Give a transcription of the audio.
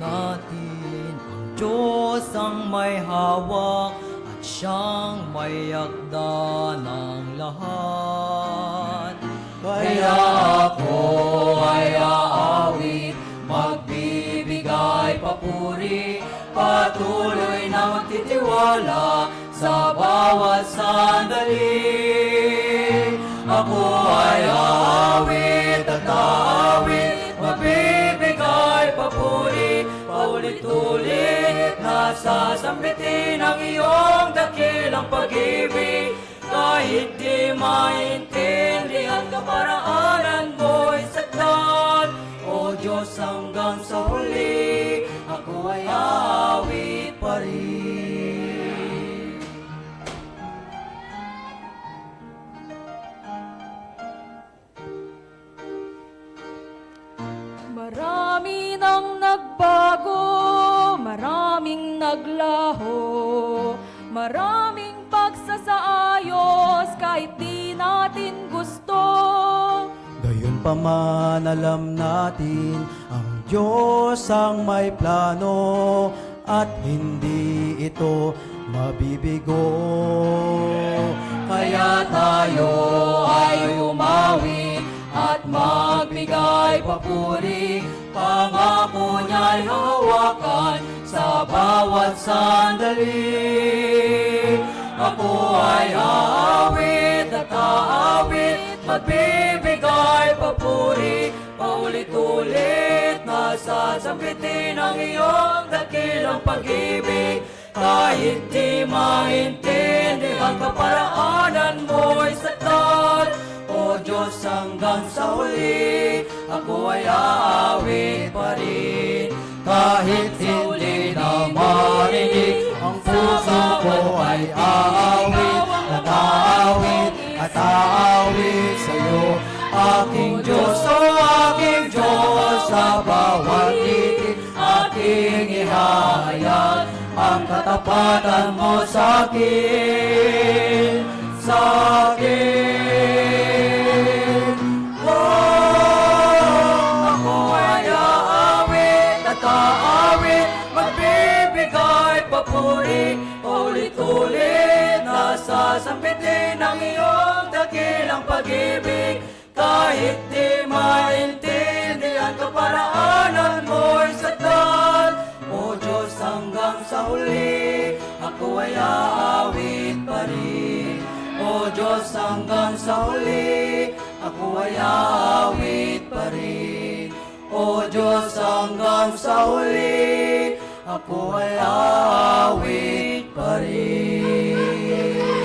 natin ang Diyos ang may hawak at siyang may akda ng lahat. Kaya ako ay aawit, magbibigay papuri, patuloy na magtitiwala sa bawat sandali. Ako ay aawit at aawit, magbibigay papuri, paulit-ulit na sasambitin ang iyong dakilang pag-ibig. Kahit di maintindihan kaparaanan mo'y saktan, O Diyos hanggang sa huli, ako ay aawit pa rin. Marami nang nagbago, maraming naglaho, maraming pagsasaayos kahit di natin gusto. Gayunpaman alam natin ang Diyos ang may plano at hindi ito mabibigo. Kaya tayo ay umawi at magbigay papuri, pangako niya'y hawakan sa bawat sandali. Ako ay aawit at aawit, magbibigay papuri, paulit-ulit na sasambitin ang iyong dakilang pag-ibig. Kahit di maintindihan kaparaanan mo'y saktan, O Diyos hanggang sa huli, ako ay aawit pa rin. Kahit hindi na marinig, ang puso ko ay aawit at aawit at aawit sa'yo. Aking Diyos, O aking Diyos, sa bawat titik aking ihahayag ang katapatan mo sa'kin, sa'kin. Ako ay aawit at aawit, magbibigay papuri, ulit-ulit na sasambitin ang iyong dakilang pag-ibig. Kahit di maintindihan kaparaanan mo'y saktan, O Diyos hanggang sa huli, ako ay aawit pa rin. O Diyos hanggang sa huli, ako ay aawit pa rin. O Diyos hanggang sa huli, ako ay aawit pa rin.